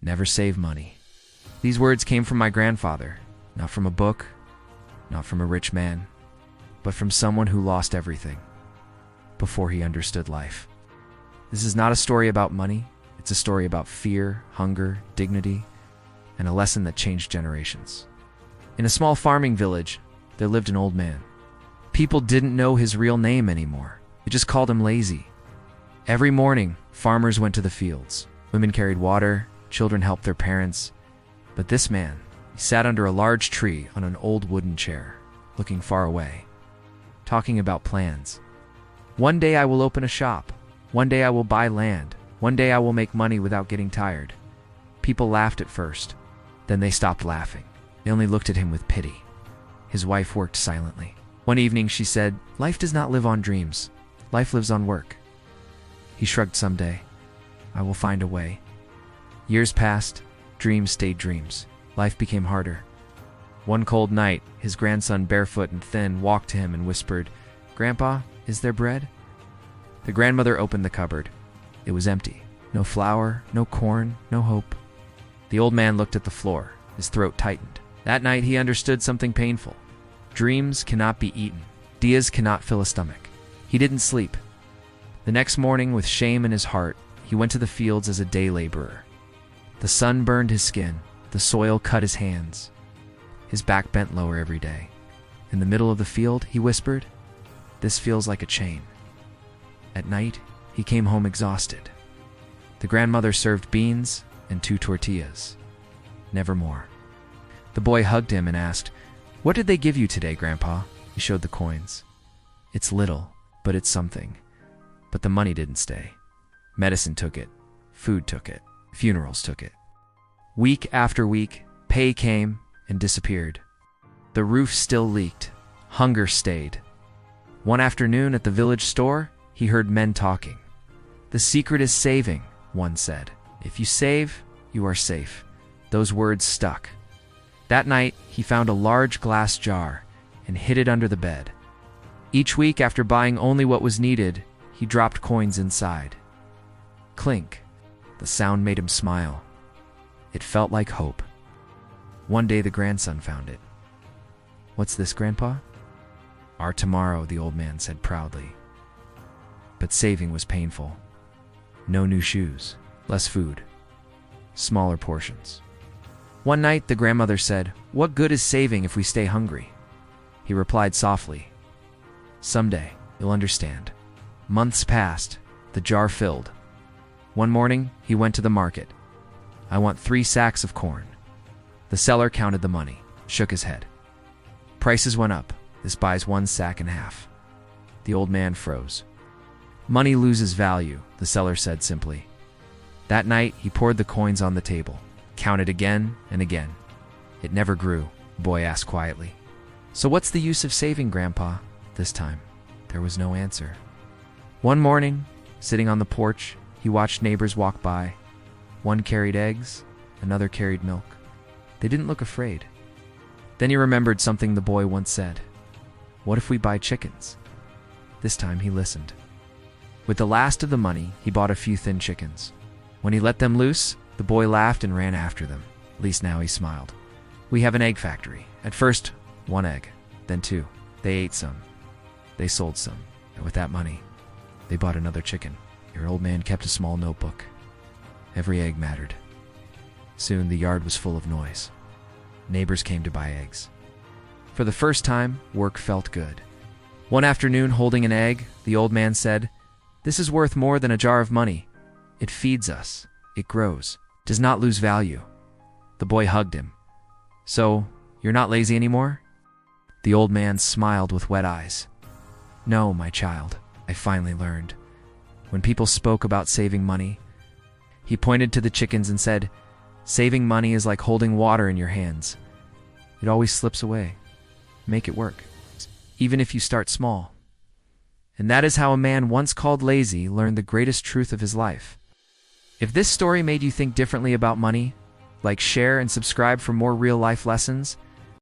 Never save money. These words came from my grandfather, not from a book, not from a rich man, but from someone who lost everything before he understood life. This is not a story about money. It's a story about fear, hunger, dignity, and a lesson that changed generations. In a small farming village, there lived an old man. People didn't know his real name anymore. They just called him Lazy. Every morning, farmers went to the fields. Women carried water, children helped their parents. But this man, he sat under a large tree on an old wooden chair, looking far away, talking about plans. One day I will open a shop. One day I will buy land. One day I will make money without getting tired. People laughed at first. Then they stopped laughing. They only looked at him with pity. His wife worked silently. One evening she said, "Life does not live on dreams. Life lives on work." He shrugged. "Someday, I will find a way." Years passed. Dreams stayed dreams. Life became harder. One cold night, his grandson, barefoot and thin, walked to him and whispered, "Grandpa, is there bread?" The grandmother opened the cupboard. It was empty. No flour, no corn, no hope. The old man looked at the floor. His throat tightened. That night he understood something painful. Dreams cannot be eaten. Ideas cannot fill a stomach. He didn't sleep. The next morning, with shame in his heart, he went to the fields as a day laborer. The sun burned his skin. The soil cut his hands. His back bent lower every day. In the middle of the field, he whispered, "This feels like a chain." At night, he came home exhausted. The grandmother served beans and 2 tortillas. Never more. The boy hugged him and asked, "What did they give you today, Grandpa?" He showed the coins. "It's little, but it's something." But the money didn't stay. Medicine took it. Food took it. Funerals took it. Week after week, pay came and disappeared. The roof still leaked. Hunger stayed. One afternoon at the village store, he heard men talking. "The secret is saving," one said. "If you save, you are safe." Those words stuck. That night, he found a large glass jar and hid it under the bed. Each week, after buying only what was needed, he dropped coins inside. Clink. The sound made him smile. It felt like hope. One day the grandson found it. "What's this, Grandpa?" "Our tomorrow," the old man said proudly. But saving was painful. No new shoes, less food, smaller portions. One night the grandmother said, "What good is saving if we stay hungry?" He replied softly, "Someday you'll understand." Months passed. The jar filled. One morning, he went to the market. "I want 3 sacks of corn." The seller counted the money, shook his head. "Prices went up. This buys 1 sack and a half." The old man froze. "Money loses value," the seller said simply. That night, he poured the coins on the table, counted again and again. "It never grew," the boy asked quietly. "So what's the use of saving, Grandpa?" This time, there was no answer. One morning, sitting on the porch, he watched neighbors walk by. One carried eggs, another carried milk. They didn't look afraid. Then he remembered something the boy once said. "What if we buy chickens?" This time he listened. With the last of the money, he bought a few thin chickens. When he let them loose, the boy laughed and ran after them. At least now he smiled. "We have an egg factory. At first, 1 egg, then 2. They ate some. They sold some. And with that money, they bought another chicken." Your old man kept a small notebook. Every egg mattered. Soon the yard was full of noise. Neighbors came to buy eggs. For the first time, work felt good. One afternoon, holding an egg, the old man said, "This is worth more than a jar of money. It feeds us. It grows. Does not lose value." The boy hugged him. "So, you're not lazy anymore?" The old man smiled with wet eyes. "No, my child, I finally learned. When people spoke about saving money," he pointed to the chickens and said, "Saving money is like holding water in your hands. It always slips away. Make it work, even if you start small." And that is how a man once called lazy learned the greatest truth of his life. If this story made you think differently about money, like, share, and subscribe for more real-life lessons.